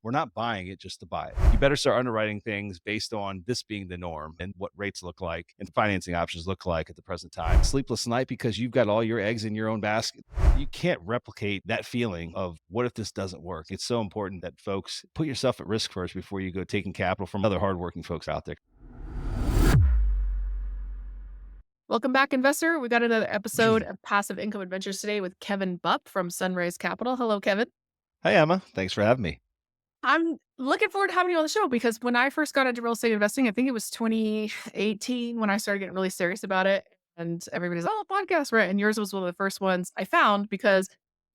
We're not buying it just to buy it. You better start underwriting things based on this being the norm and what rates look like and financing options look like at the present time. Sleepless night because you've got all your eggs in your own basket. You can't replicate that feeling of what if this doesn't work? It's so important that folks put yourself at risk first before you go taking capital from other hardworking folks out there. Welcome back, investor. We got another episode of Passive Income Adventures today with Kevin Bupp from Sunrise Capital. Hello, Kevin. Hi, Emma. Thanks for having me. I'm looking forward to having you on the show because when I first got into real estate investing, I think it was 2018 when I started getting really serious about it. And everybody's, oh, podcast, right? And yours was one of the first ones I found because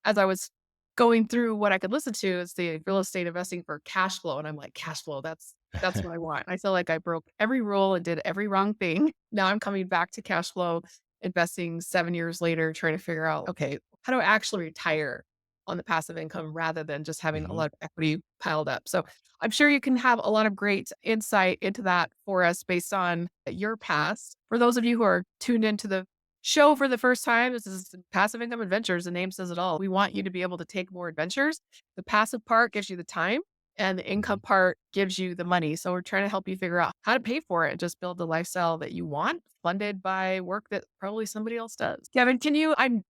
as I was going through what I could listen to, is the real estate investing for cash flow. And I'm like, cash flow, that's what I want. I feel like I broke every rule and did every wrong thing. Now I'm coming back to cash flow investing 7 years later, trying to figure out, okay, how do I actually retire on the passive income rather than just having a Mhm. lot of equity piled up? So I'm sure you can have a lot of great insight into that for us based on your past. For those of you who are tuned into the show for the first time, this is Passive Income Adventures. The name says it all. We want you to be able to take more adventures. The passive part gives you the time and the income Mhm. part gives you the money. So we're trying to help you figure out how to pay for it and just build the lifestyle that you want, funded by work that probably somebody else does. Kevin,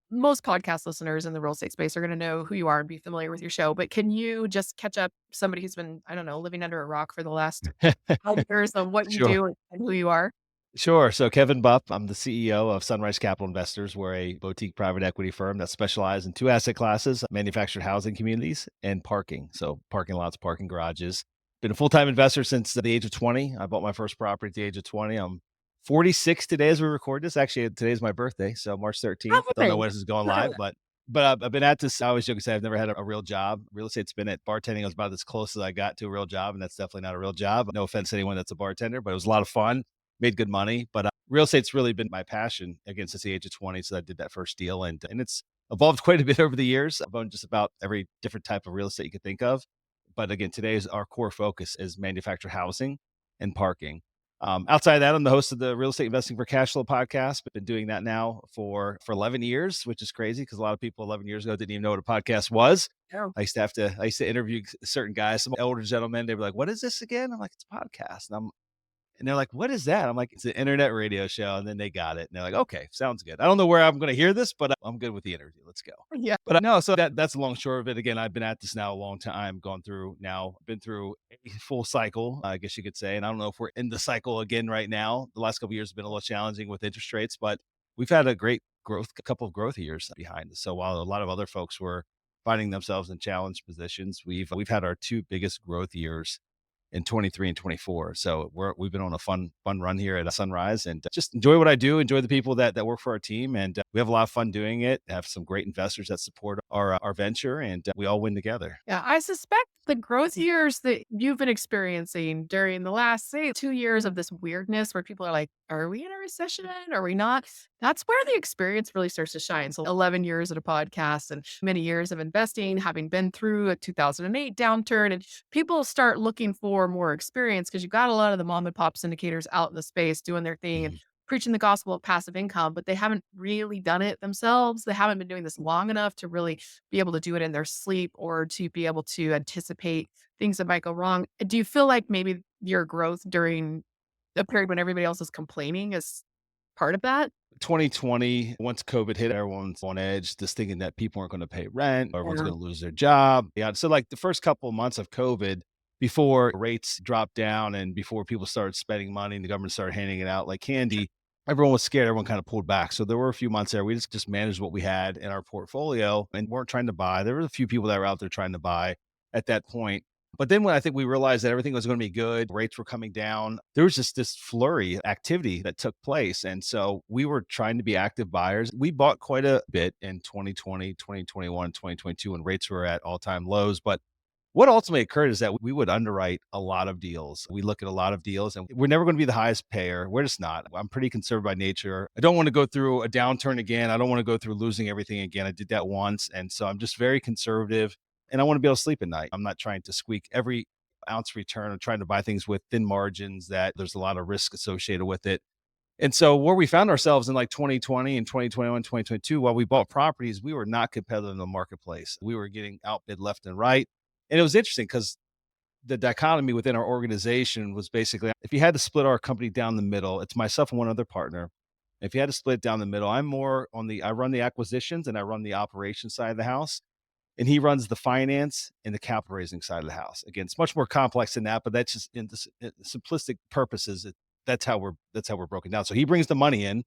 most podcast listeners in the real estate space are going to know who you are and be familiar with your show, but can you just catch up somebody who's been, I don't know, living under a rock for the last 5 years on what you Sure. do and who you are? Sure. So Kevin Bupp, I'm the CEO of Sunrise Capital Investors. We're a boutique private equity firm that specializes in two asset classes, manufactured housing communities and parking. So parking lots, parking garages. Been a full-time investor since the age of 20. I bought my first property at the age of 20. I'm 46 today as we record this. Actually, today's my birthday. So March 13th. Don't know Hi. when this is going live, but I've been at this. I always joke and say I've never had a real job. Real estate's been at bartending. I was about as close as I got to a real job, and that's definitely not a real job. No offense to anyone that's a bartender, but it was a lot of fun, made good money. But real estate's really been my passion again since the age of 20. So I did that first deal, and it's evolved quite a bit over the years. I've owned just about every different type of real estate you could think of. But again, today's our core focus is manufactured housing and parking. Outside of that, I'm the host of the Real Estate Investing for Cashflow podcast. I've been doing that now for 11 years, which is crazy because a lot of people 11 years ago didn't even know what a podcast was. Yeah. I used to interview certain guys, some older gentlemen. They were like, "What is this again?" I'm like, "It's a podcast." And they're like, "What is that?" I'm like, "It's an internet radio show." And then they got it. And they're like, "Okay, sounds good." I don't know where I'm going to hear this, but I'm good with the interview. Let's go. Yeah. But no, so that's the long short of it. Again, I've been at this now a long time, been through a full cycle, I guess you could say. And I don't know if we're in the cycle again right now. The last couple of years have been a little challenging with interest rates, but we've had a couple of growth years behind us. So while a lot of other folks were finding themselves in challenged positions, we've had our two biggest growth years in 23 and 24. So we've been on a fun run here at Sunrise, and just enjoy what I do, enjoy the people that work for our team, and we have a lot of fun doing it. Have some great investors that support our venture, and we all win together. Yeah, I suspect the growth years that you've been experiencing during the last, say, 2 years of this weirdness where people are like, are we in a recession? Are we not? That's where the experience really starts to shine. So 11 years at a podcast and many years of investing, having been through a 2008 downturn, and people start looking for more experience because you got a lot of the mom and pop syndicators out in the space doing their thing and Mhm. preaching the gospel of passive income, but they haven't really done it themselves. They haven't been doing this long enough to really be able to do it in their sleep or to be able to anticipate things that might go wrong. Do you feel like maybe your growth during a period when everybody else is complaining is part of that? 2020, once COVID hit, everyone's on edge, just thinking that people aren't going to pay rent, or everyone's Yeah. going to lose their job. Yeah. So like the first couple of months of COVID, before rates dropped down and before people started spending money and the government started handing it out like candy, everyone was scared. Everyone kind of pulled back. So there were a few months there. We just managed what we had in our portfolio and weren't trying to buy. There were a few people that were out there trying to buy at that point. But then when I think we realized that everything was going to be good, rates were coming down, there was just this flurry of activity that took place. And so we were trying to be active buyers. We bought quite a bit in 2020, 2021, 2022 when rates were at all-time lows. But what ultimately occurred is that we would underwrite a lot of deals. We look at a lot of deals and we're never going to be the highest payer. We're just not. I'm pretty conservative by nature. I don't want to go through a downturn again. I don't want to go through losing everything again. I did that once. And so I'm just very conservative and I want to be able to sleep at night. I'm not trying to squeak every ounce return. I'm trying to buy things with thin margins that there's a lot of risk associated with it. And so where we found ourselves in like 2020 and 2021, 2022, while we bought properties, we were not competitive in the marketplace. We were getting outbid left and right. And it was interesting because the dichotomy within our organization was basically, if you had to split our company down the middle, it's myself and one other partner. If you had to split it down the middle, I'm more on I run the acquisitions and I run the operations side of the house. And he runs the finance and the capital raising side of the house. Again, it's much more complex than that, but that's just in the simplistic purposes. That's how we're broken down. So he brings the money in,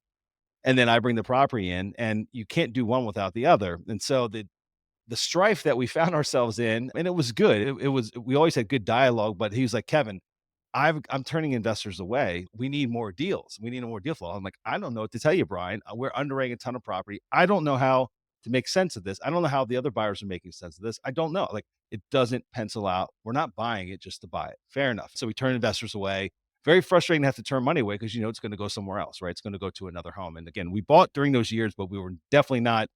and then I bring the property in, and you can't do one without the other. And so the strife that we found ourselves in, and it was good. It was we always had good dialogue, but he was like, Kevin, I'm turning investors away. We need more deals. We need more deal flow. I'm like, I don't know what to tell you, Brian. We're underwriting a ton of property. I don't know how to make sense of this. I don't know how the other buyers are making sense of this. I don't know. Like, it doesn't pencil out. We're not buying it just to buy it. Fair enough. So we turn investors away. Very frustrating to have to turn money away because it's going to go somewhere else, right? It's going to go to another home. And again, we bought during those years, but we were definitely not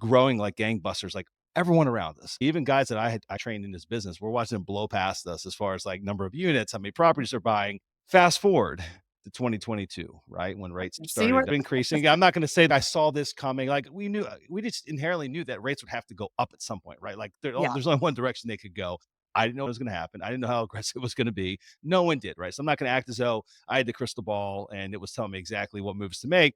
growing like gangbusters, like everyone around us. Even guys that I trained in this business, we're watching them blow past us as far as like number of units, how many properties they're buying. Fast forward to 2022, right? When rates See where started increasing. I'm not going to say that I saw this coming. Like, we just inherently knew that rates would have to go up at some point, right? Like, yeah. there's only one direction they could go. I didn't know what was going to happen. I didn't know how aggressive it was going to be. No one did, right? So I'm not going to act as though I had the crystal ball and it was telling me exactly what moves to make.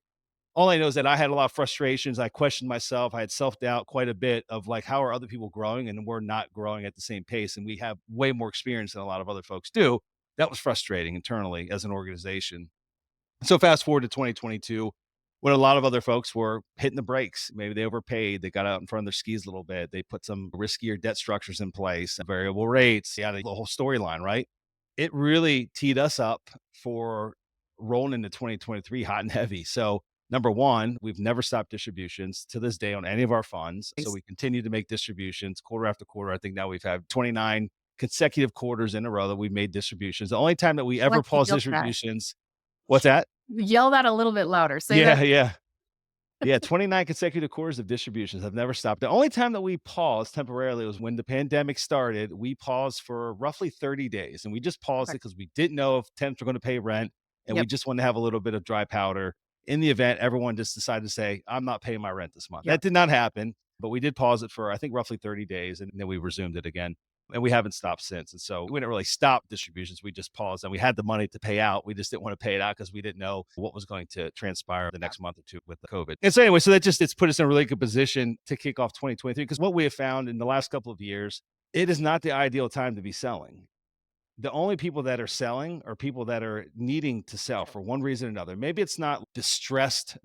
All I know is that I had a lot of frustrations. I questioned myself. I had self-doubt quite a bit of like, how are other people growing? And we're not growing at the same pace. And we have way more experience than a lot of other folks do. That was frustrating internally as an organization. So fast forward to 2022, when a lot of other folks were hitting the brakes. Maybe they overpaid. They got out in front of their skis a little bit. They put some riskier debt structures in place, variable rates. Yeah, the whole storyline, right? It really teed us up for rolling into 2023 hot and heavy. So number one, we've never stopped distributions to this day on any of our funds. So we continue to make distributions quarter after quarter. I think now we've had 29 consecutive quarters in a row that we've made distributions. The only time that we ever Like pause yell that. distributions, what's that? Yell that a little bit louder. Say Yeah, that. yeah. Yeah, 29 consecutive quarters of distributions have never stopped. The only time that we paused temporarily was when the pandemic started. We paused for roughly 30 days, and we just paused it Okay. because we didn't know if tenants were going to pay rent, and we Yep. just wanted to have a little bit of dry powder in the event everyone just decided to say, I'm not paying my rent this month. That Yep. did not happen, but we did pause it for, I think, roughly 30 days, and then we resumed it again. And we haven't stopped since. And so we didn't really stop distributions. We just paused, and we had the money to pay out. We just didn't want to pay it out because we didn't know what was going to transpire the next month or two with the COVID. And so anyway, so it's put us in a really good position to kick off 2023. Because what we have found in the last couple of years, it is not the ideal time to be selling. The only people that are selling are people that are needing to sell for one reason or another. Maybe it's not distressed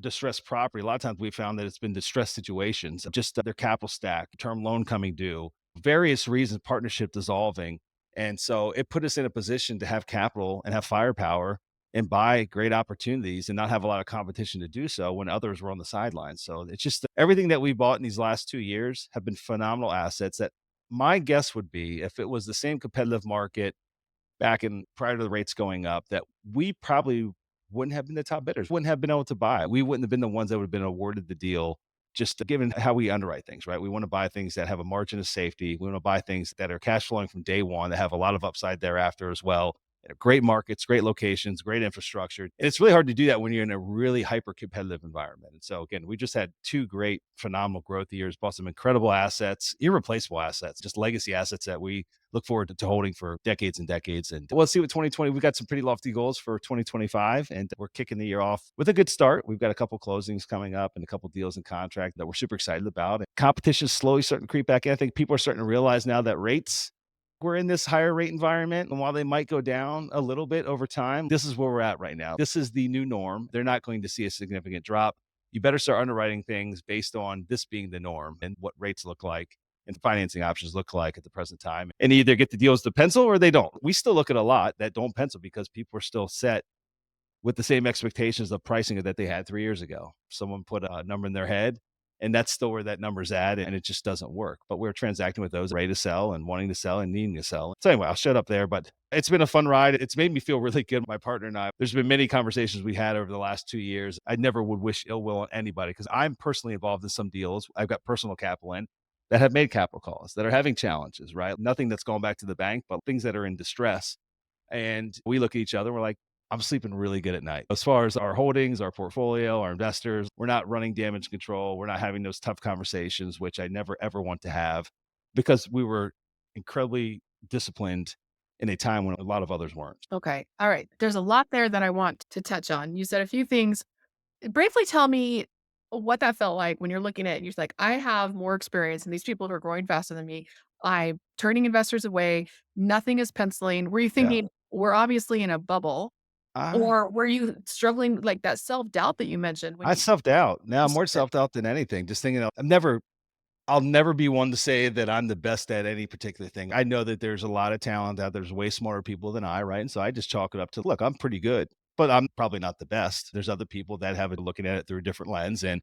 property. A lot of times we found that it's been distressed situations, just their capital stack, term loan coming due, various reasons, partnership dissolving. And so it put us in a position to have capital and have firepower and buy great opportunities and not have a lot of competition to do so when others were on the sidelines. So it's just everything that we bought in these last 2 years have been phenomenal assets that my guess would be if it was the same competitive market back in prior to the rates going up, that we probably wouldn't have been the top bidders, wouldn't have been able to buy. We wouldn't have been the ones that would have been awarded the deal, just given how we underwrite things, right? We want to buy things that have a margin of safety. We want to buy things that are cash flowing from day one, that have a lot of upside thereafter as well. Great markets, great locations, great infrastructure. And it's really hard to do that when you're in a really hyper competitive environment. And so again, we just had two great, phenomenal growth years, bought some incredible assets, irreplaceable assets, just legacy assets that we look forward to holding for decades and decades. And we'll see what 2020, we've got some pretty lofty goals for 2025, and we're kicking the year off with a good start. We've got a couple closings coming up and a couple deals in contract that we're super excited about. And competition is slowly starting to creep back in. I think people are starting to realize now that we're in this higher rate environment. And while they might go down a little bit over time, this is where we're at right now. This is the new norm. They're not going to see a significant drop. You better start underwriting things based on this being the norm and what rates look like and financing options look like at the present time. And either get the deals to pencil or they don't. We still look at a lot that don't pencil because people are still set with the same expectations of pricing that they had 3 years ago. Someone put a number in their head, and that's still where that number's at, and it just doesn't work. But we're transacting with those ready to sell and wanting to sell and needing to sell. So anyway, I'll shut up there, but it's been a fun ride. It's made me feel really good. My partner and I, there's been many conversations we had over the last 2 years. I never would wish ill will on anybody because I'm personally involved in some deals. I've got personal capital in that have made capital calls, that are having challenges, right? Nothing that's going back to the bank, but things that are in distress. And we look at each other, we're like, I'm sleeping really good at night. As far as our holdings, our portfolio, our investors, we're not running damage control. We're not having those tough conversations, which I never, ever want to have because we were incredibly disciplined in a time when a lot of others weren't. Okay. All right. There's a lot there that I want to touch on. You said a few things. Briefly tell me what that felt like when you're looking at it and you're like, I have more experience and these people who are growing faster than me. I'm turning investors away. Nothing is penciling. Were you Yeah. thinking we're obviously in a bubble? I Or were you struggling like that self-doubt that you mentioned when I you self-doubt. Now, more started? self-doubt than anything, just thinking I'll never be one to say that I'm the best at any particular thing. I know that there's a lot of talent out there. There's way smarter people than I, right? And so I just chalk it up to, look, I'm pretty good, but I'm probably not the best. There's other people that have it looking at it through a different lens, and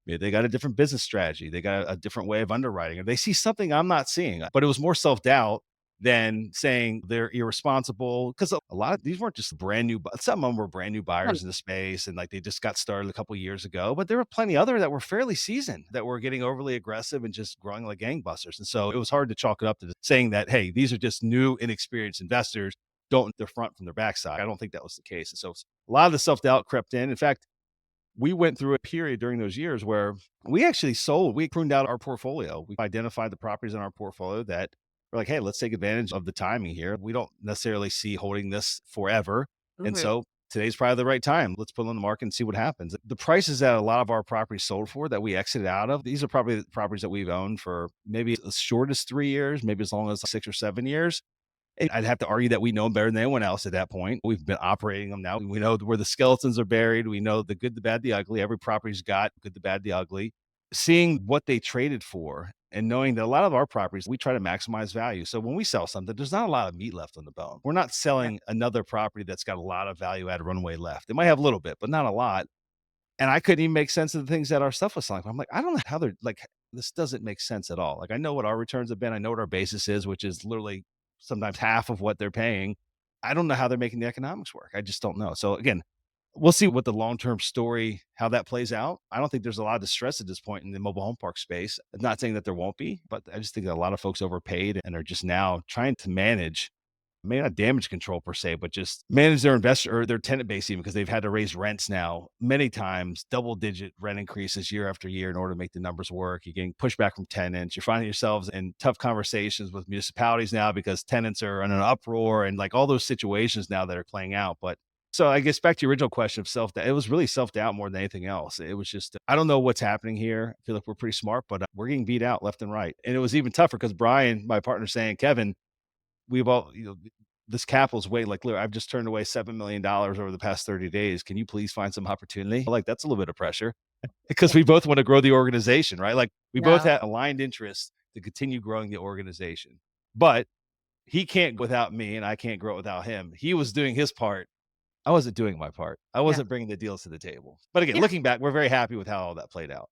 maybe they got a different business strategy. They got a different way of underwriting, or they see something I'm not seeing. But it was more self-doubt than saying they're irresponsible, because a lot of these weren't just brand new. Some of them were brand new Right. buyers in the space, and like they just got started a couple of years ago. But there were plenty other that were fairly seasoned that were getting overly aggressive and just growing like gangbusters. And so it was hard to chalk it up to saying that, hey, these are just new, inexperienced investors. Don't their front from their backside. I don't think that was the case. And so a lot of the self doubt crept in. In fact, we went through a period during those years where we pruned out our portfolio. We identified the properties in our portfolio that were like, hey, let's take advantage of the timing here. We don't necessarily see holding this forever. And Mhm. so today's probably the right time. Let's put it on the market and see what happens. The prices that a lot of our properties sold for that we exited out of, these are probably the properties that we've owned for maybe as short as 3 years, maybe as long as 6 or 7 years. And I'd have to argue that we know them better than anyone else at that point. We've been operating them now. We know where the skeletons are buried. We know the good, the bad, the ugly. Every property's got good, the bad, the ugly. Seeing what they traded for and knowing that a lot of our properties, we try to maximize value. So when we sell something, there's not a lot of meat left on the bone. We're not Right. selling another property that's got a lot of value add runway left. It might have a little bit, but not a lot. And I couldn't even make sense of the things that our stuff was selling for. I'm like, I don't know how they're like, this doesn't make sense at all. Like, I know what our returns have been. I know what our basis is, which is literally sometimes half of what they're paying. I don't know how they're making the economics work. I just don't know. So again, we'll see what the long-term story, how that plays out. I don't think there's a lot of distress at this point in the mobile home park space. I'm not saying that there won't be, but I just think that a lot of folks overpaid and are just now trying to manage, maybe not damage control per se, but just manage their investor or their tenant base, even because they've had to raise rents now many times, double digit rent increases year after year in order to make the numbers work. You're getting pushback from tenants. You're finding yourselves in tough conversations with municipalities now because tenants are in an uproar and like all those situations now that are playing out. But so I guess back to your original question of self doubt, it was really self doubt more than anything else. It was just, I don't know what's happening here. I feel like we're pretty smart, but we're getting beat out left and right. And it was even tougher because Brian, my partner, saying, Kevin, we've all, this capital's way like, literally, I've just turned away $7 million over the past 30 days. Can you please find some opportunity? Like, that's a little bit of pressure because we both want to grow the organization, right? Like, we both Yeah. have aligned interests to continue growing the organization. But he can't grow without me, and I can't grow without him. He was doing his part. I wasn't doing my part. I Yeah. wasn't bringing the deals to the table. But again, Yeah. looking back, we're very happy with how all that played out.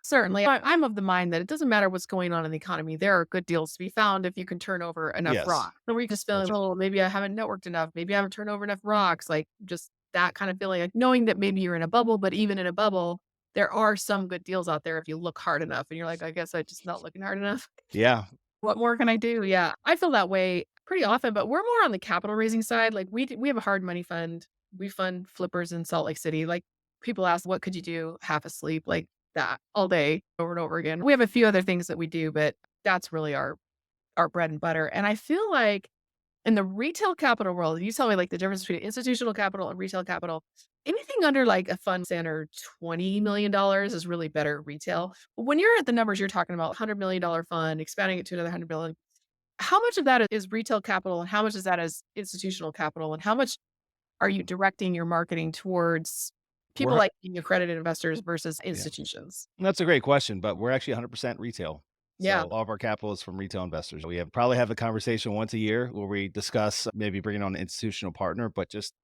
Certainly. I'm of the mind that it doesn't matter what's going on in the economy. There are good deals to be found if you can turn over enough Yes, rocks. So where you just that's feeling, oh, maybe I haven't networked enough. Maybe I haven't turned over enough rocks. Like just that kind of feeling, like knowing that maybe you're in a bubble, but even in a bubble, there are some good deals out there if you look hard enough. And you're like, I guess I just not looking hard enough. yeah, What more can I do? Yeah, I feel that way pretty often, but we're more on the capital raising side. Like we have a hard money fund. We fund flippers in Salt Lake City. Like people ask, what could you do half asleep like that all day over and over again? We have a few other things that we do, but that's really our bread and butter. And I feel like in the retail capital world, you tell me like the difference between institutional capital and retail capital. Anything under like a fund under $20 million is really better retail. When you're at the numbers you're talking about, $100 million fund, expanding it to another 100 million, how much of that is retail capital and how much is that is institutional capital? And how much are you directing your marketing towards people we're like being accredited investors versus yeah. institutions? That's a great question, but we're actually 100% retail. Yeah. So all of our capital is from retail investors. We probably have a conversation once a year where we discuss maybe bringing on an institutional partner, but just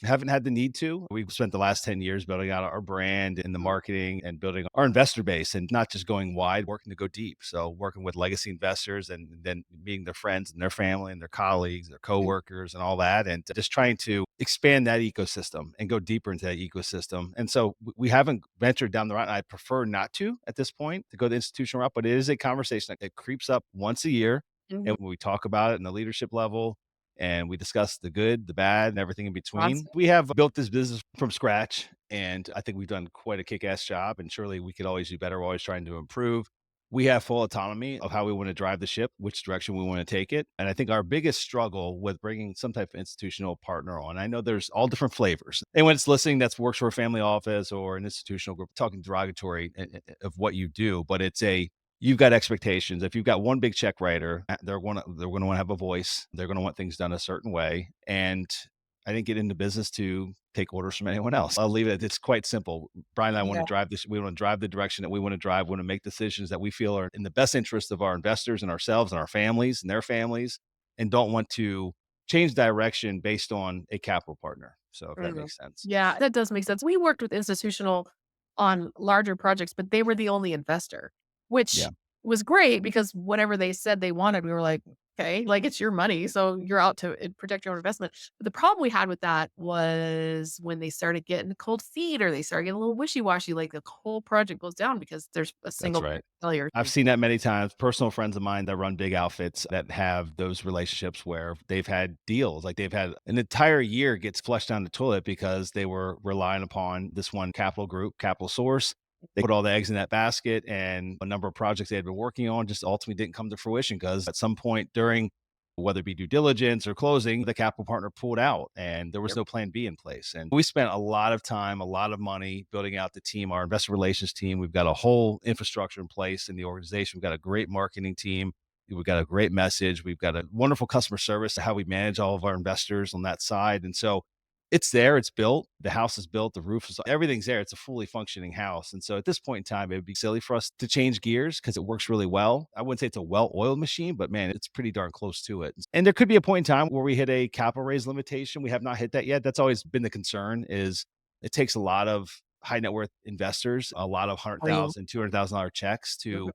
haven't had the need to. We've spent the last 10 years building out our brand and the marketing and building our investor base and not just going wide, working to go deep. So working with legacy investors and then meeting their friends and their family and their colleagues, their coworkers and all that. And just trying to expand that ecosystem and go deeper into that ecosystem. And so we haven't ventured down the route. I prefer not to at this point to go the institutional route, but it is a conversation that creeps up once a year. Mhm. And when we talk about it in the leadership level, and we discuss the good, the bad, and everything in between. Awesome. We have built this business from scratch, and I think we've done quite a kick-ass job. And surely we could always do better. We're always trying to improve. we have full autonomy of how we want to drive the ship, which direction we want to take it. And I think our biggest struggle with bringing some type of institutional partner on, I know there's all different flavors. And when it's listening, that works for a family office or an institutional group, talking derogatory of what you do, but you've got expectations. If you've got one big check writer, they're going to want to have a voice. They're going to want things done a certain way. And I didn't get into business to take orders from anyone else. I'll leave it. It's quite simple. Brian and I want to Yeah. drive this. We want to drive the direction that we want to drive. We want to make decisions that we feel are in the best interest of our investors and ourselves and our families and their families, and don't want to change direction based on a capital partner. So if that Mm. makes sense. Yeah, that does make sense. We worked with institutional on larger projects, but they were the only investor, Yeah, which was great because whatever they said they wanted, we were like, okay, like it's your money. So you're out to protect your own investment. But the problem we had with that was when they started getting cold feet or they started getting a little wishy washy, like the whole project goes down because there's a that's single right. failure. I've seen that many times. Personal friends of mine that run big outfits that have those relationships where they've had deals, like they've had an entire year gets flushed down the toilet because they were relying upon this one capital group, capital source. They put all the eggs in that basket, and a number of projects they had been working on just ultimately didn't come to fruition because at some point during whether it be due diligence or closing, the capital partner pulled out and there was Yep. no plan B in place. And we spent a lot of time, a lot of money building out the team, our investor relations team. We've got a whole infrastructure in place in the organization. We've got a great marketing team. We've got a great message. We've got a wonderful customer service to how we manage all of our investors on that side. And so it's there, it's built, the house is built, the roof is everything's there. It's a fully functioning house. And so at this point in time, it would be silly for us to change gears because it works really well. I wouldn't say it's a well-oiled machine, but man, it's pretty darn close to it. And there could be a point in time where we hit a capital raise limitation. We have not hit that yet. That's always been the concern is it takes a lot of high net worth investors, a lot of Oh, yeah. $100,000, $200,000 checks Mhm. to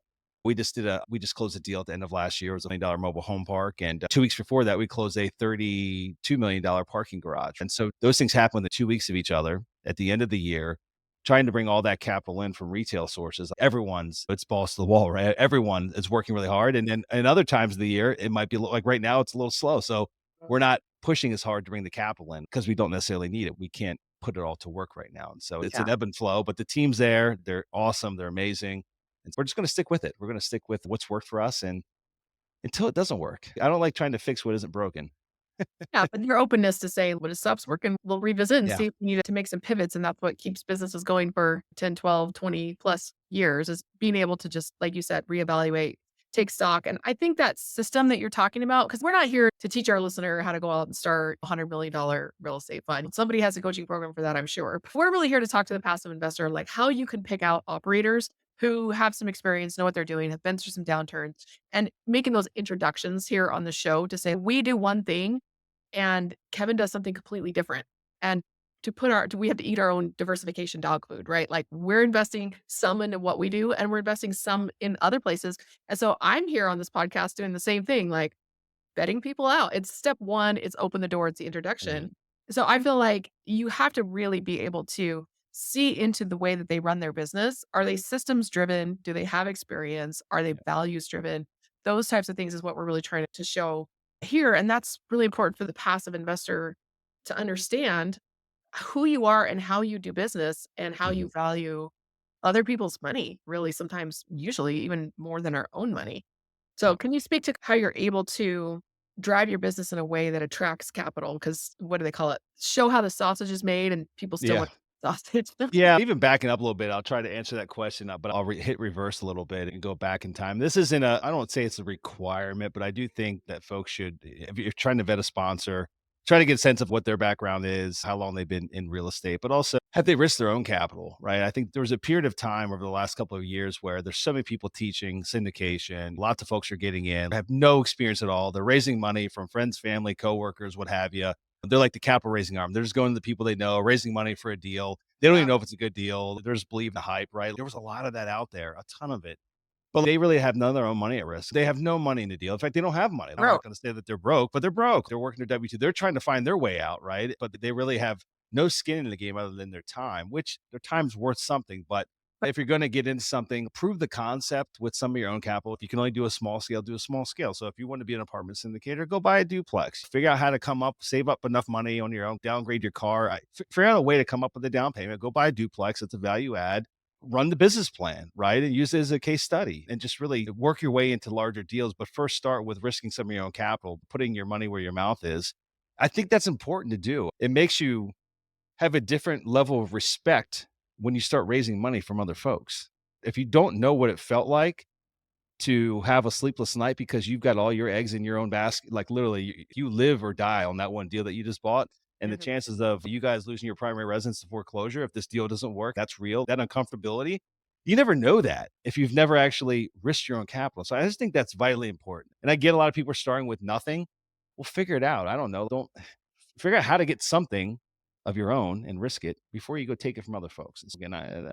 we just closed a deal at the end of last year. It was $1 million mobile home park. And 2 weeks before that, we closed a $32 million parking garage. And so those things happen within 2 weeks of each other at the end of the year, trying to bring all that capital in from retail sources. It's balls to the wall, right? Everyone is working really hard. And then in other times of the year, it might be like right now, it's a little slow. So we're not pushing as hard to bring the capital in because we don't necessarily need it. We can't put it all to work right now. And so it's Yeah. an ebb and flow, but the team's there. They're awesome. They're amazing. And we're just going to stick with it. We're going to stick with what's worked for us and until it doesn't work. I don't like trying to fix what isn't broken. Yeah, but your openness to say when it stops working, we'll revisit and Yeah. see if we need to make some pivots. And that's what keeps businesses going for 10, 12, 20 plus years is being able to just, like you said, reevaluate, take stock. And I think that system that you're talking about, because we're not here to teach our listener how to go out and start a $100 million real estate fund. Somebody has a coaching program for that, I'm sure. But we're really here to talk to the passive investor, like how you can pick out operators who have some experience, know what they're doing, have been through some downturns, and making those introductions here on the show to say, we do one thing and Kevin does something completely different. And we have to eat our own diversification dog food, right? Like we're investing some into what we do and we're investing some in other places. And so I'm here on this podcast doing the same thing, like vetting people out. It's step one, it's open the door, it's the Mhm. introduction. So I feel like you have to really be able to see into the way that they run their business. Are they systems driven? Do they have experience? Are they values driven? Those types of things is what we're really trying to show here. And that's really important for the passive investor to understand who you are and how you do business and how Mhm. you value other people's money, really, sometimes, usually, even more than our own money. So, Yeah. can you speak to how you're able to drive your business in a way that attracts capital? Because what do they call it? Show how the sausage is made, and people still Yeah. want sausage. Yeah, even backing up a little bit, I'll try to answer that question, but I'll hit reverse a little bit and go back in time. This isn't I don't say it's a requirement, but I do think that folks should, if you're trying to vet a sponsor, try to get a sense of what their background is, how long they've been in real estate, but also have they risked their own capital, right? I think there was a period of time over the last couple of years where there's so many people teaching syndication. Lots of folks are getting in, have no experience at all. They're raising money from friends, family, coworkers, what have you. They're like the capital raising arm. They're just going to the people they know, raising money for a deal. They don't even Yeah. know if it's a good deal. They're just believing the hype, right? There was a lot of that out there, a ton of it. But they really have none of their own money at risk. They have no money in the deal. In fact, they don't have money. I'm not Bro. going to say that they're broke, but they're broke. They're working their W-2. They're trying to find their way out, right? But they really have no skin in the game other than their time, which their time's worth something. But if you're going to get into something, prove the concept with some of your own capital. If you can only do a small scale, do a small scale. So if you want to be an apartment syndicator, go buy a duplex. Figure out how to come up, save up enough money on your own, downgrade your car. Figure out a way to come up with a down payment. Go buy a duplex. It's a value add. run the business plan, right? And use it as a case study and just really work your way into larger deals. But first start with risking some of your own capital, putting your money where your mouth is. I think that's important to do. It makes you have a different level of respect when you start raising money from other folks. If you don't know what it felt like to have a sleepless night because you've got all your eggs in your own basket, like literally you live or die on that one deal that you just bought. And the Mhm. chances of you guys losing your primary residence to foreclosure, if this deal doesn't work, that's real. That uncomfortability, you never know that if you've never actually risked your own capital. So I just think that's vitally important. And I get a lot of people are starting with nothing. Well, figure it out. I don't know. Don't figure out how to get something of your own and risk it before you go take it from other folks. And so again, I'm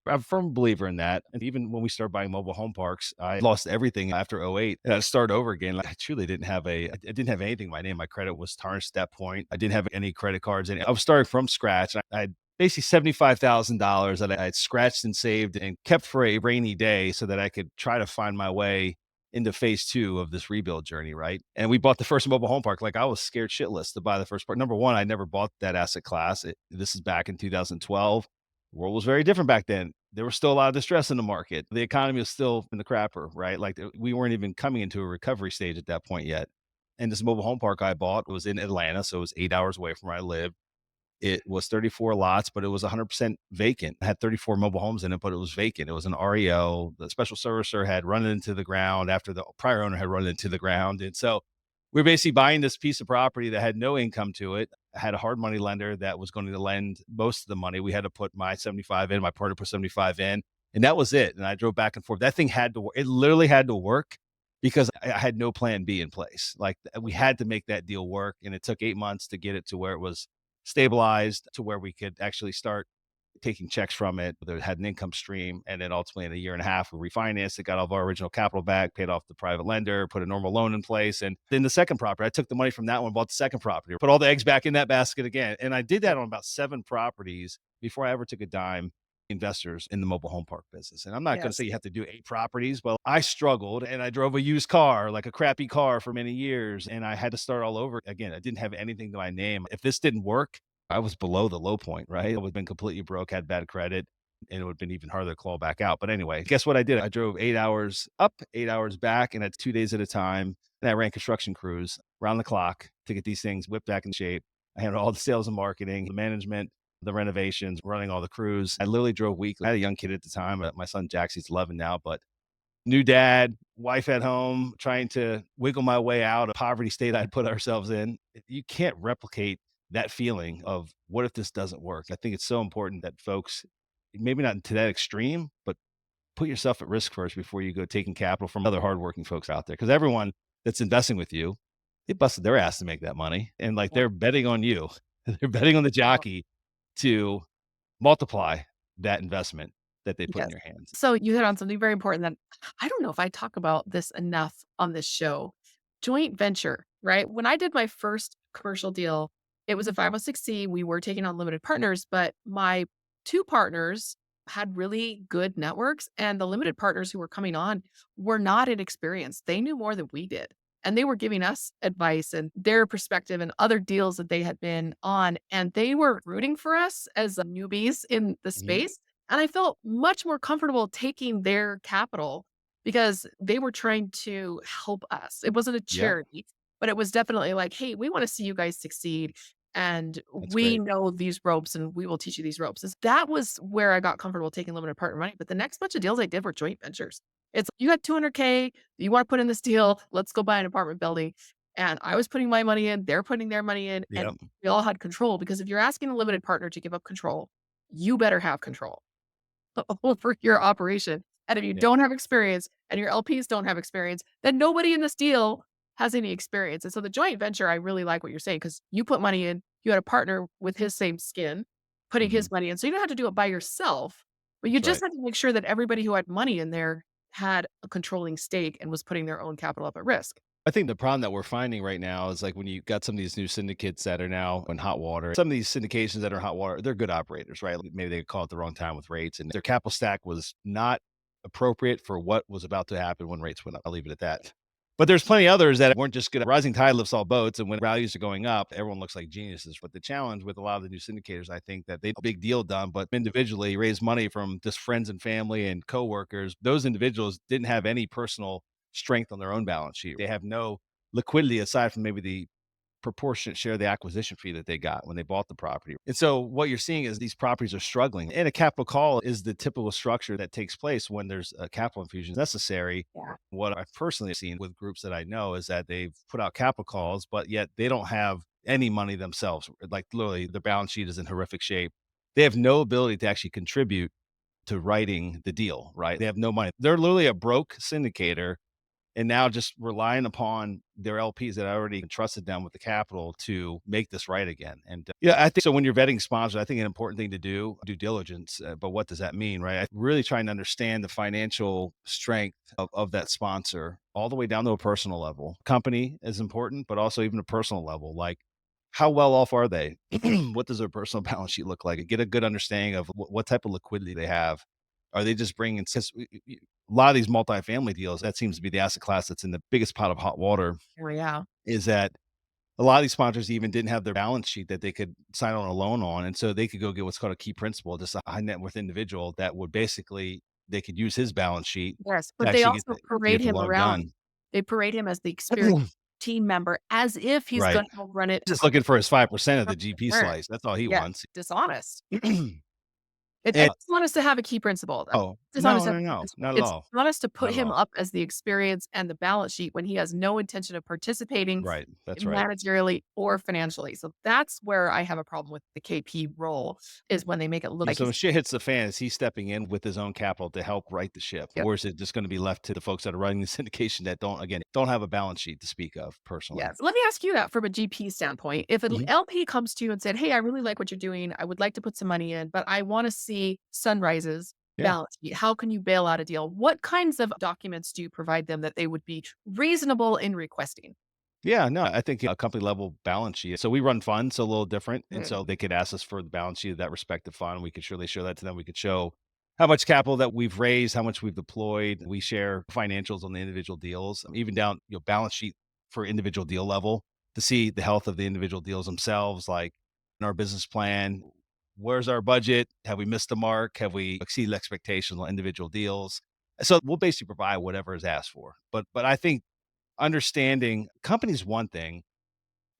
a firm believer in that. And even when we started buying mobile home parks, I lost everything after '08 and I started over again. Like I truly didn't have I didn't have anything in my name. My credit was tarnished at that point. I didn't have any credit cards. I was starting from scratch. I had basically $75,000 that I had scratched and saved and kept for a rainy day so that I could try to find my way into phase two of this rebuild journey, right? And we bought the first mobile home park. Like I was scared shitless to buy the first part. Number one, I never bought that asset class. This is back in 2012. The world was very different back then. There was still a lot of distress in the market. The economy was still in the crapper, right? Like we weren't even coming into a recovery stage at that point yet. And this mobile home park I bought was in Atlanta. So it was 8 hours away from where I lived. It was 34 lots, but it was 100% vacant. It had 34 mobile homes in it, but it was vacant. It was an REO. The special servicer had run it into the ground after the prior owner had run it into the ground. And so we are basically buying this piece of property that had no income to it, had a hard money lender that was going to lend most of the money. We had to put my 75 in, my partner put 75 in, and that was it. And I drove back and forth. That thing had to work. It literally had to work because I had no plan B in place. Like we had to make that deal work. And it took 8 months to get it to where it was stabilized to where we could actually start taking checks from it that had an income stream. And then ultimately in a year and a half, we refinanced it, got all of our original capital back, paid off the private lender, put a normal loan in place. And then the second property, I took the money from that one, bought the second property, put all the eggs back in that basket again. And I did that on about 7 properties before I ever took a dime investors in the mobile home park business. And I'm not going to say Yes. you have to do 8 properties, but I struggled and I drove a used car, like a crappy car for many years. And I had to start all over again. I didn't have anything to my name. If this didn't work, I was below the low point, right? I would have been completely broke, had bad credit, and it would have been even harder to claw back out. But anyway, guess what I did? I drove 8 hours up, 8 hours back, and at 2 days at a time. And I ran construction crews around the clock to get these things whipped back in shape. I handled all the sales and marketing, the management, the renovations, running all the crews. I literally drove weekly. I had a young kid at the time. My son Jax, he's 11 now, but new dad, wife at home, trying to wiggle my way out of poverty state I'd put ourselves in. You can't replicate that feeling of what if this doesn't work? I think it's so important that folks, maybe not to that extreme, but put yourself at risk first before you go taking capital from other hardworking folks out there. Because everyone that's investing with you, they busted their ass to make that money. And like Yeah. they're betting on you. They're betting on the jockey to multiply that investment that they put in Yes. your hands. So you hit on something very important that I don't know if I talk about this enough on this show. Joint venture, right? When I did my first commercial deal, it was a 506C. We were taking on limited partners, but my two partners had really good networks, and the limited partners who were coming on were not inexperienced. They knew more than we did. And they were giving us advice and their perspective and other deals that they had been on. And they were rooting for us as newbies in the Mhm. space. And I felt much more comfortable taking their capital because they were trying to help us. It wasn't a Yeah, charity, but it was definitely like, hey, we want to see you guys succeed. And that's we great. know these ropes and we will teach you these ropes. That was where I got comfortable taking limited partner money. But the next bunch of deals I did were joint ventures. It's you got 200K, you want to put in this deal, let's go buy an apartment building. And I was putting my money in, they're putting their money in, and Yep, we all had control because if you're asking a limited partner to give up control, you better have control over your operation. And if you yeah. don't have experience and your LPs don't have experience, then nobody in this deal has any experience. And so the joint venture, I really like what you're saying because you put money in, you had a partner with his same skin putting Mhm. his money in. So you don't have to do it by yourself, but you That's just right. have to make sure that everybody who had money in there had a controlling stake and was putting their own capital up at risk. I think the problem that we're finding right now is like when you got some of these new syndicates that are now in hot water, some of these syndications that are in hot water, they're good operators, right? Like maybe they caught at the wrong time with rates and their capital stack was not appropriate for what was about to happen when rates went up. I'll leave it at that. But there's plenty of others that weren't just good. Rising tide lifts all boats, and when values are going up, everyone looks like geniuses. But the challenge with a lot of the new syndicators, I think that they a big deal done, but individually raise money from just friends and family and coworkers. Those individuals didn't have any personal strength on their own balance sheet. They have no liquidity aside from maybe the proportionate share of the acquisition fee that they got when they bought the property. And so what you're seeing is these properties are struggling. And a capital call is the typical structure that takes place when there's a capital infusion necessary. Yeah. What I've personally seen with groups that I know is that they've put out capital calls, but yet they don't have any money themselves. Like literally, their balance sheet is in horrific shape. They have no ability to actually contribute to writing the deal, right? They have no money. They're literally a broke syndicator and now just relying upon their LPs that already entrusted them with the capital to make this right again. And yeah, I think so. When you're vetting sponsors, I think an important thing to do due diligence. But what does that mean, right? Really trying to understand the financial strength of that sponsor all the way down to a personal level. Company is important, but also even a personal level. Like, how well off are they? What does their personal balance sheet look like? Get a good understanding of what type of liquidity they have. Are they just bringing? Since a lot of these multifamily deals, that seems to be the asset class that's in the biggest pot of hot water, Oh, yeah. is that a lot of these sponsors even didn't have their balance sheet that they could sign on a loan on. And so they could go get what's called a key principal, just a high net worth individual that would basically, they could use his balance sheet Yes, to but they actually also to parade get the him loan around. done. They parade him as the experienced team member as if he's Right. gonna run it Just looking for his 5% of the GP Sure. slice. That's all he Yeah, wants. dishonest. And It's dishonest to have a key principal. oh, Dishonest no, to have no, a key no, principal. not at It's all. dishonest to put Not at him all. up as the experience and the balance sheet when he has no intention of participating Right. That's right. managerially or financially. So that's where I have a problem with the KP role is when they make it look Yeah, like so when he's shit hits the fan, is he stepping in with his own capital to help right the ship? Yep. Or is it just going to be left to the folks that are running the syndication that don't, again, don't have a balance sheet to speak of personally? Yes. Let me ask you that from a GP standpoint. If an Mhm. LP comes to you and said, "Hey, I really like what you're doing. I would like to put some money in, but I want to see Sunrise's Yeah. balance sheet. How can you bail out a deal?" What kinds of documents do you provide them that they would be reasonable in requesting? Yeah, no, I think a company level balance sheet. So we run funds, so a little different. And Mm. so they could ask us for the balance sheet of that respective fund. We could surely show that to them. We could show how much capital that we've raised, how much we've deployed. We share financials on the individual deals, even down, balance sheet for individual deal level to see the health of the individual deals themselves, like in our business plan. Where's our budget? Have we missed the mark? Have we exceeded expectations on individual deals? So we'll basically provide whatever is asked for. But I think understanding company's one thing,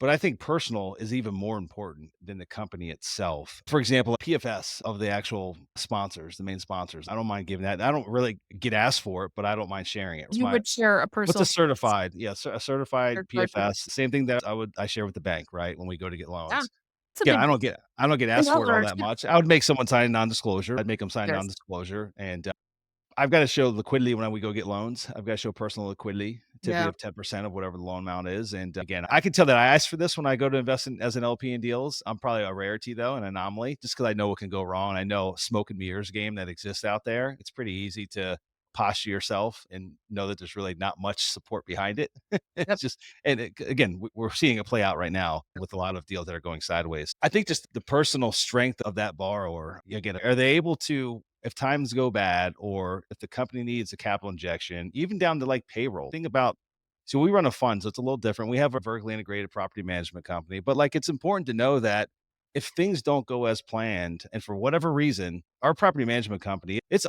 but I think personal is even more important than the company itself. For example, PFS of the actual sponsors, the main sponsors. I don't mind giving that. I don't really get asked for it, but I don't mind sharing it. It's You my would share a what's a personal certified? Yeah, a certified third party. PFS. Same thing that I share with the bank, right? When we go to get Yeah. loans. It's a Yeah, big I don't get big asked for it all outlier that too. much. I would make someone sign a non-disclosure. I'd make them sign Yes. non-disclosure, and I've got to show liquidity when we go get loans. I've got to show personal liquidity, typically Yeah. of 10% of whatever the loan amount is. And again, I can tell that I asked for this when I go to invest in as an LP in deals. I'm probably a rarity though, an anomaly, just because I know what can go wrong. I know smoke and mirrors game that exists out there. It's pretty easy to posture yourself and know that there's really not much support behind it. It's Yep. just, and again, we're seeing it play out right now with a lot of deals that are going sideways. I think just the personal strength of that borrower, again, are they able to, if times go bad or if the company needs a capital injection, even down to like payroll, think about, so we run a fund, so it's a little different. We have a vertically integrated property management company, but like it's important to know that if things don't go as planned and for whatever reason, our property management company, it's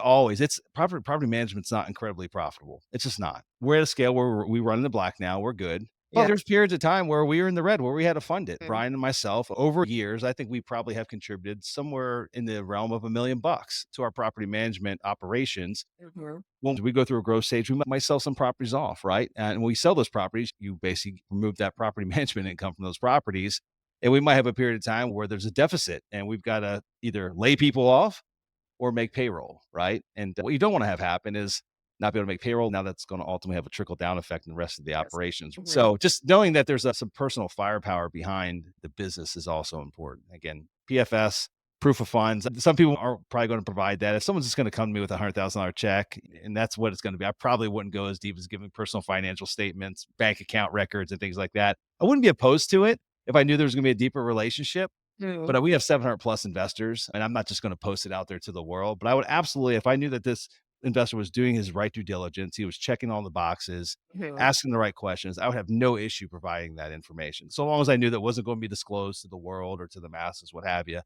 property management's not incredibly profitable. It's just not. We're at a scale where we run in the black now, we're good. But Yeah. there's periods of time where we were in the red, where we had to fund it. Mhm. Brian and myself, over years, I think we probably have contributed somewhere in the realm of $1 million to our property management operations. Mhm. When we go through a growth stage, we might sell some properties off, right? And when we sell those properties, you basically remove that property management income from those properties. And we might have a period of time where there's a deficit and we've got to either lay people off or make payroll, right? And what you don't want to have happen is not be able to make payroll. Now that's going to ultimately have a trickle down effect in the rest of the Yes. operations. Mhm. So just knowing that there's some personal firepower behind the business is also important. Again, PFS, proof of funds. Some people are probably going to provide that. If someone's just going to come to me with $100,000 check, and that's what it's going to be, I probably wouldn't go as deep as giving personal financial statements, bank account records, and things like that. I wouldn't be opposed to it if I knew there was going to be a deeper relationship. Mhm. But we have 700 plus investors, and I'm not just going to post it out there to the world. But I would absolutely, if I knew that this investor was doing his right due diligence, he was checking all the boxes, Mhm. asking the right questions, I would have no issue providing that information. So long as I knew that wasn't going to be disclosed to the world or to the masses, what have you.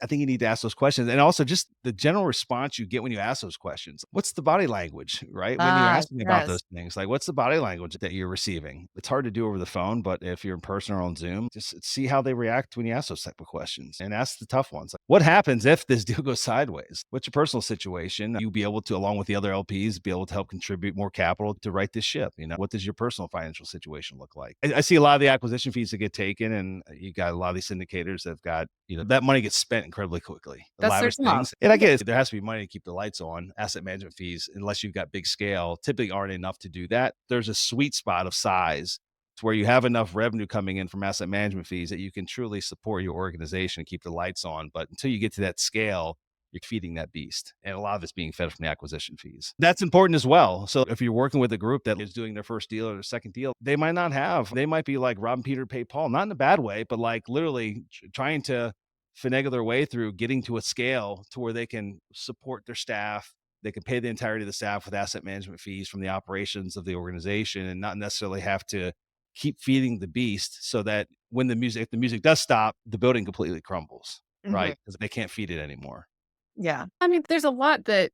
I think you need to ask those questions. And also just the general response you get when you ask those questions. What's the body language, right? When you're Ah, asking about yes. those things, like what's the body language that you're receiving? It's hard to do over the phone, but if you're in person or on Zoom, just see how they react when you ask those type of questions and ask the tough ones. Like, what happens if this deal goes sideways? What's your personal situation? You'll be able to, along with the other LPs, be able to help contribute more capital to right this ship. What does your personal financial situation look like? I see a lot of the acquisition fees that get taken, and you got a lot of these syndicators that have got, that money gets spent incredibly quickly. That's their Lavish job. things. And I get it. There has to be money to keep the lights on. Asset management fees, unless you've got big scale, typically aren't enough to do that. There's a sweet spot of size to where you have enough revenue coming in from asset management fees that you can truly support your organization and keep the lights on. But until you get to that scale, you're feeding that beast. And a lot of it's being fed from the acquisition fees. That's important as well. So if you're working with a group that is doing their first deal or their second deal, they might be like robbing Peter to pay Paul, not in a bad way, but like literally trying to finagle their way through getting to a scale to where they can support their staff. They can pay the entirety of the staff with asset management fees from the operations of the organization and not necessarily have to keep feeding the beast so that if the music does stop, the building completely crumbles, Mhm. right? Because they can't feed it anymore. Yeah. I mean, there's a lot that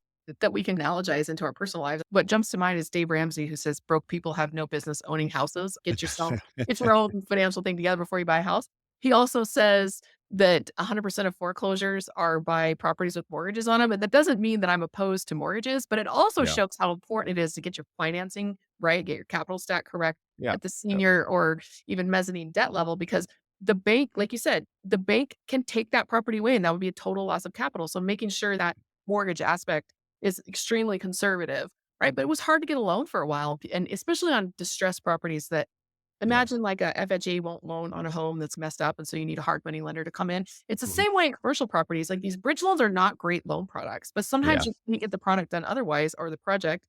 we can analogize into our personal lives. What jumps to mind is Dave Ramsey, who says broke people have no business owning houses. Get your own financial thing together before you buy a house. He also says that 100% of foreclosures are by properties with mortgages on them. And that doesn't mean that I'm opposed to mortgages, but it also Yeah. shows how important it is to get your financing right, get your capital stack correct Yeah. at the Yep. senior or even mezzanine debt level, because the bank, like you said, the bank can take that property away and that would be a total loss of capital. So making sure that mortgage aspect is extremely conservative, right? But it was hard to get a loan for a while. And especially on distressed properties that Yeah. imagine like a FHA won't loan on a home that's messed up. And so you need a hard money lender to come in. It's the Mhm. same way in commercial properties. Like these bridge loans are not great loan products, but Yeah. sometimes you can't get the product done otherwise or the project.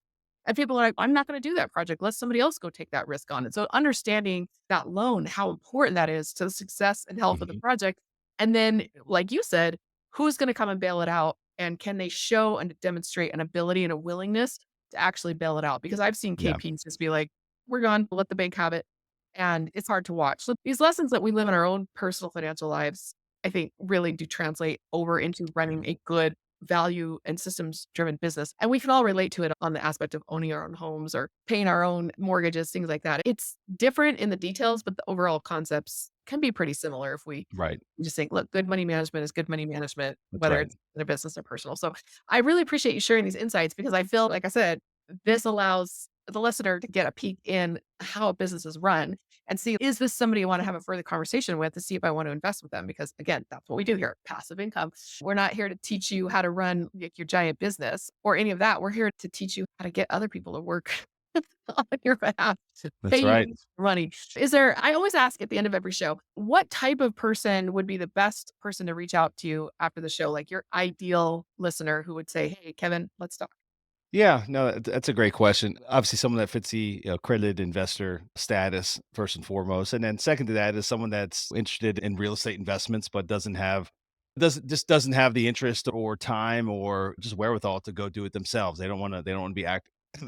And people are like, I'm not going to do that project. Let somebody else go take that risk on it. So understanding that loan, how important that is to the success and health of the Mhm. project. And then, like you said, who's going to come and bail it out? And can they show and demonstrate an ability and a willingness to actually bail it out? Because I've seen Yeah. KPs just be like, we're gone, let the bank have it. And it's hard to watch. So these lessons that we live in our own personal financial lives, I think really do translate over into running Mhm. a good value and systems driven business. And we can all relate to it on the aspect of owning our own homes or paying our own mortgages, things like that. It's different in the details, but the overall concepts can be pretty similar if we Right. just think, look, good money management is good money management, That's whether right. it's in a business or personal. So I really appreciate you sharing these insights because I feel, like I said, this allows the listener to get a peek in how a business is run and see, is this somebody I want to have a further conversation with to see if I want to invest with them? Because again, that's what we do here, passive income. We're not here to teach you how to run like, your giant business or any of that. We're here to teach you how to get other people to work on your behalf to pay That's you right. money. I always ask at the end of every show, what type of person would be the best person to reach out to after the show? Like your ideal listener who would say, hey, Kevin, let's talk. Yeah, no, that's a great question. Obviously, someone that fits the accredited investor status first and foremost, and then second to that is someone that's interested in real estate investments but doesn't have the interest or time or just wherewithal to go do it themselves. They don't want to be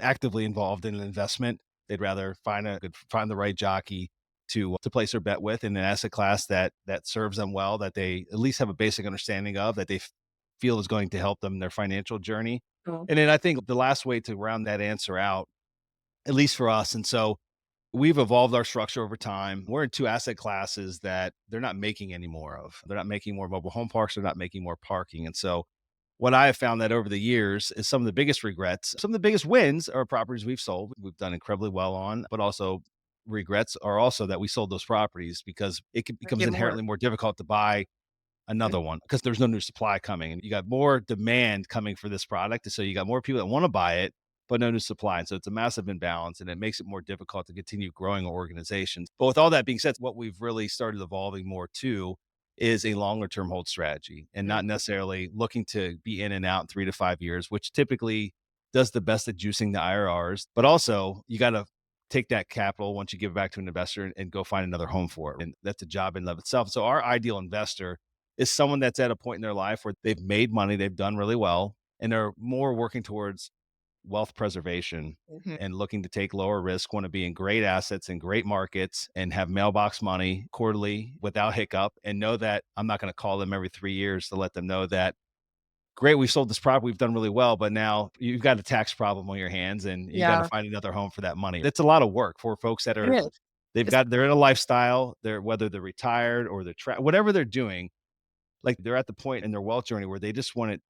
actively involved in an investment. They'd rather find the right jockey to place their bet with in an asset class that serves them well, that they at least have a basic understanding of, that they feel is going to help them in their financial journey. Cool. And then I think the last way to round that answer out, at least for us, and so we've evolved our structure over time. We're in two asset classes that they're not making any more of. They're not making more mobile home parks. They're not making more parking. And so what I have found that over the years is some of the biggest regrets, some of the biggest wins are properties we've sold, we've done incredibly well on, but also regrets are also that we sold those properties because becomes Get more. inherently more difficult to buy another one because there's no new supply coming and you got more demand coming for this product. And so you got more people that want to buy it, but no new supply. And so it's a massive imbalance and it makes it more difficult to continue growing our organizations. But with all that being said, what we've really started evolving more to is a longer term hold strategy and not necessarily looking to be in and out in 3 to 5 years, which typically does the best at juicing the IRRs. But also, you got to take that capital once you give it back to an investor and go find another home for it. And that's a job in and of itself. So, our ideal investor is someone that's at a point in their life where they've made money, they've done really well, and they're more working towards wealth preservation Mhm. and looking to take lower risk, want to be in great assets and great markets and have mailbox money quarterly without hiccup, and know that I'm not going to call them every 3 years to let them know that, great, we sold this property, we've done really well, but now you've got a tax problem on your hands and you got to Yeah, find another home for that money. It's a lot of work for folks that it are, is. It's they're in a lifestyle, they're, whether they're retired or they're whatever they're doing, like they're at the point in their wealth journey where they just want to,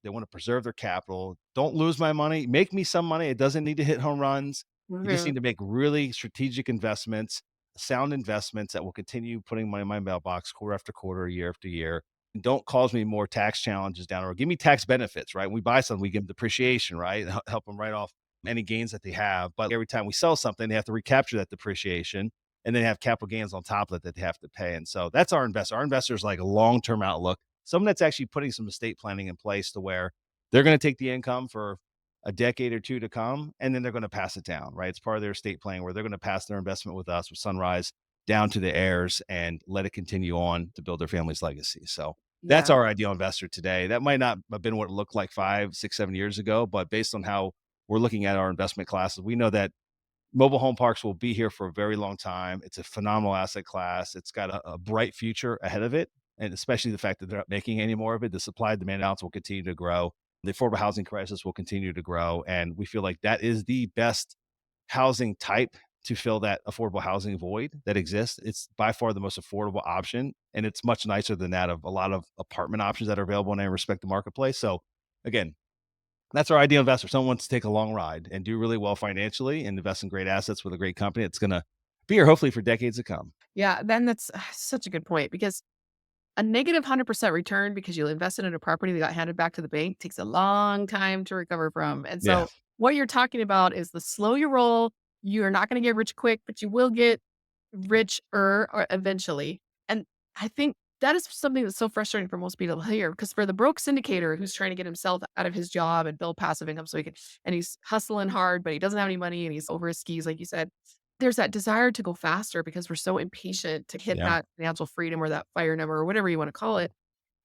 they want to preserve their capital. Don't lose my money. Make me some money. It doesn't need to hit home runs. You just Mhm. need to make really strategic investments, sound investments that will continue putting money in my mailbox quarter after quarter, year after year. And don't cause me more tax challenges down, or give me tax benefits, right? When we buy something, we give them depreciation, right? Help them write off any gains that they have. But every time we sell something, they have to recapture that depreciation and then have capital gains on top of it that they have to pay. And so that's our investor. Our investor is like a long-term outlook, someone that's actually putting some estate planning in place to where they're going to take the income for a decade or two to come, and then they're going to pass it down, right? It's part of their estate planning where they're going to pass their investment with us, with Sunrise, down to the heirs and let it continue on to build their family's legacy. So that's Yeah. our ideal investor today. That might not have been what it looked like 5, 6, 7 years ago, but based on how we're looking at our investment classes, we know that mobile home parks will be here for a very long time. It's a phenomenal asset class. It's got a bright future ahead of it. And especially the fact that they're not making any more of it, the supply demand balance will continue to grow. The affordable housing crisis will continue to grow. And we feel like that is the best housing type to fill that affordable housing void that exists. It's by far the most affordable option. And it's much nicer than that of a lot of apartment options that are available in a respective marketplace. So again, that's our ideal investor. Someone wants to take a long ride and do really well financially and invest in great assets with a great company. It's going to be here hopefully for decades to come. Yeah, then that's such a good point because a negative 100% return because you invested in a property that got handed back to the bank takes a long time to recover from. And Yeah. so what you're talking about is the slow you roll. You're not going to get rich quick, but you will get richer or eventually. And I think that is something that's so frustrating for most people here because for the broke syndicator who's trying to get himself out of his job and build passive income so he can, and he's hustling hard, but he doesn't have any money and he's over his skis, like you said, there's that desire to go faster because we're so impatient to hit Yeah. that financial freedom or that fire number or whatever you want to call it.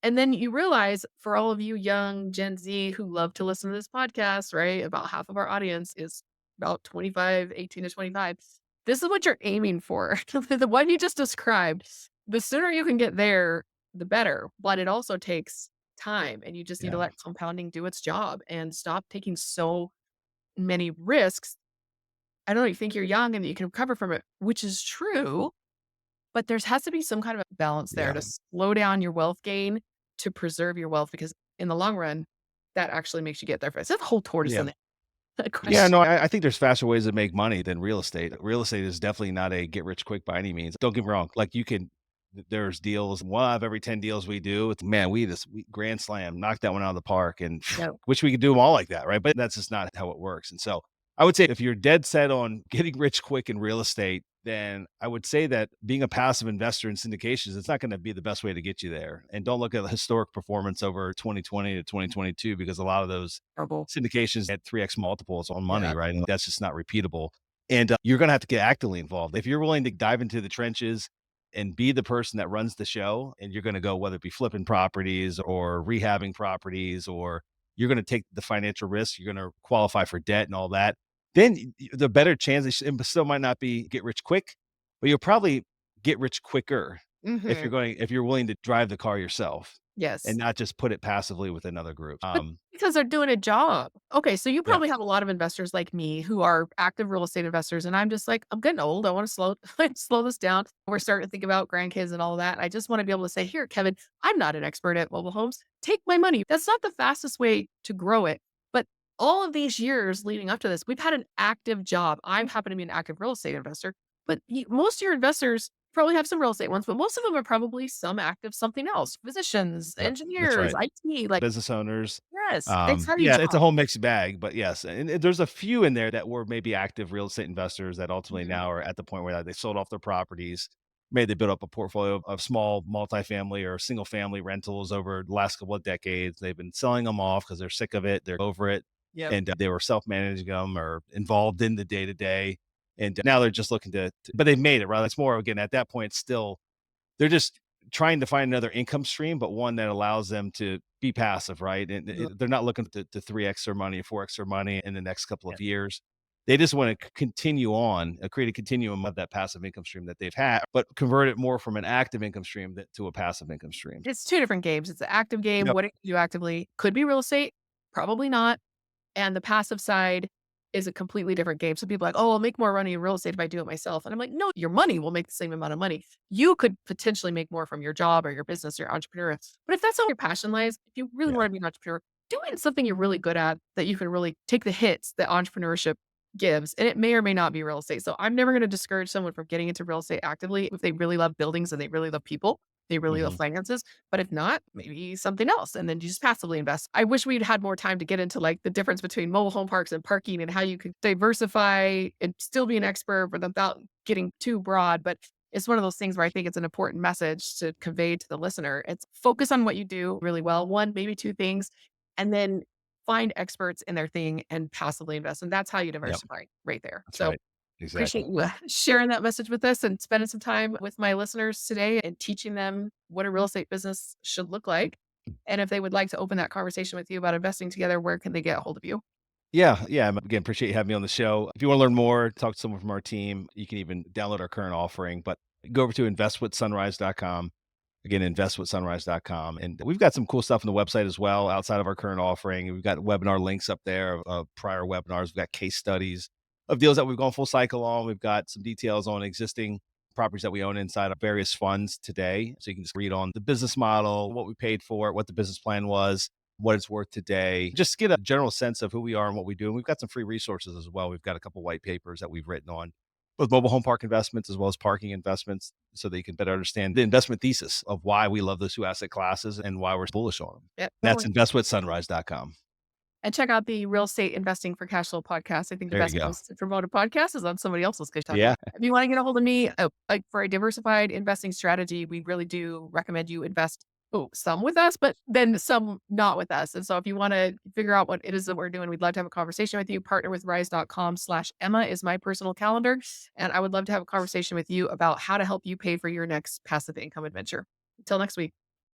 And then you realize for all of you young Gen Z who love to listen to this podcast, right? About half of our audience is about 25, 18 to 25. This is what you're aiming for. The one you just described, the sooner you can get there, the better. But it also takes time and you just need to Yeah. let compounding do its job and stop taking so many risks. I know you think you're young and that you can recover from it, which is true, but there's has to be some kind of a balance there Yeah. to slow down your wealth gain to preserve your wealth because in the long run, that actually makes you get there fast. That's the whole tortoise Yeah. in the Yeah, question. no, I think there's faster ways to make money than real estate. Real estate is definitely not a get rich quick by any means. Don't get me wrong. Like you can, there's deals. One out of every 10 deals we do, it's man, we grand slam, knock that one out of the park, and Yeah. wish we could do them all like that, right? But that's just not how it works. And so I would say if you're dead set on getting rich quick in real estate, then I would say that being a passive investor in syndications, it's not going to be the best way to get you there. And don't look at the historic performance over 2020 to 2022 because a lot of those Trouble. syndications at 3x multiples on money, Yeah. right? And that's just not repeatable. And you're going to have to get actively involved. If you're willing to dive into the trenches and be the person that runs the show, and you're going to go, whether it be flipping properties or rehabbing properties, or you're going to take the financial risk, you're going to qualify for debt and all that, then the better chance, it still might not be get rich quick, but you'll probably get rich quicker Hmm. if you're willing to drive the car yourself and Yes. not just put it passively with another group. But because they're doing a job. Okay, so you Yeah, probably have a lot of investors like me who are active real estate investors, and I'm just like, I'm getting old. I want to slow slow this down. We're starting to think about grandkids and all of that. I just want to be able to say, here, Kevin, I'm not an expert at mobile homes. Take my money. That's not the fastest way to grow it. But all of these years leading up to this, we've had an active job. I happen to be an active real estate investor, but most of your investors probably have some real estate ones, but most of them are probably some active something else, physicians, yep, that's engineers, right. IT, like Business owners. yes, exciting Yeah, it's a job. whole mixed bag, but yes, and there's a few in there that were maybe active real estate investors that ultimately Mhm. now are at the point where they sold off their properties. Maybe they built up a portfolio of small multifamily or single family rentals over the last couple of decades. They've been selling them off because they're sick of it, they're over it, Yep. and they were self-managing them or involved in the day to day. And now they're just looking but they've made it, right? It's more again at that point, still they're just trying to find another income stream, but one that allows them to be passive, right? And they're not looking to 3x their money, 4x their money in the next couple of years. They just want to continue on, create a continuum of that passive income stream that they've had, but convert it more from an active income stream to a passive income stream. It's two different games. It's an active game. Yep. What you do actively could be real estate, probably not. And the passive side is a completely different game. So people are like, oh, I'll make more money in real estate if I do it myself. And I'm like, no, your money will make the same amount of money. You could potentially make more from your job or your business or your entrepreneur. But if that's not your passion lies, if you really Yeah. want to be an entrepreneur, doing something you're really good at that you can really take the hits that entrepreneurship gives. And it may or may not be real estate. So I'm never going to discourage someone from getting into real estate actively if they really love buildings and they really love people. They really love Mhm. finances. But if not, maybe something else. And then you just passively invest. I wish we'd had more time to get into like the difference between mobile home parks and parking and how you could diversify and still be an expert but without getting too broad. But it's one of those things where I think it's an important message to convey to the listener. It's focus on what you do really well, one, maybe two things, and then find experts in their thing and passively invest. And that's how you Yep. diversify right there. That's So right. appreciate Exactly. you sharing that message with us and spending some time with my listeners today and teaching them what a real estate business should look like. And if they would like to open that conversation with you about investing together, where can they get a hold of you? Yeah, yeah. Again, appreciate you having me on the show. If you want to learn more, talk to someone from our team, you can even download our current offering, but go over to investwithsunrise.com. Again, investwithsunrise.com. And we've got some cool stuff on the website as well outside of our current offering. We've got webinar links up there of prior webinars. We've got case studies of deals that we've gone full cycle on. We've got some details on existing properties that we own inside of various funds today. So you can just read on the business model, what we paid for it, what the business plan was, what it's worth today. Just get a general sense of who we are and what we do. And we've got some free resources as well. We've got a couple white papers that we've written on both mobile home park investments as well as parking investments so that you can better understand the investment thesis of why we love those two asset classes and why we're bullish on them. Yeah, That's totally. investwithsunrise.com. And check out the Real Estate Investing for Cashflow podcast. I think the There you best go. place to promote a podcast is on somebody else's good talk. Yeah. If you want to get a hold of me, like for a diversified investing strategy, we really do recommend you invest some with us, but then some not with us. And so if you want to figure out what it is that we're doing, we'd love to have a conversation with you. Partner with rise.com/Emma is my personal calendar. And I would love to have a conversation with you about how to help you pay for your next passive income adventure. Until next week.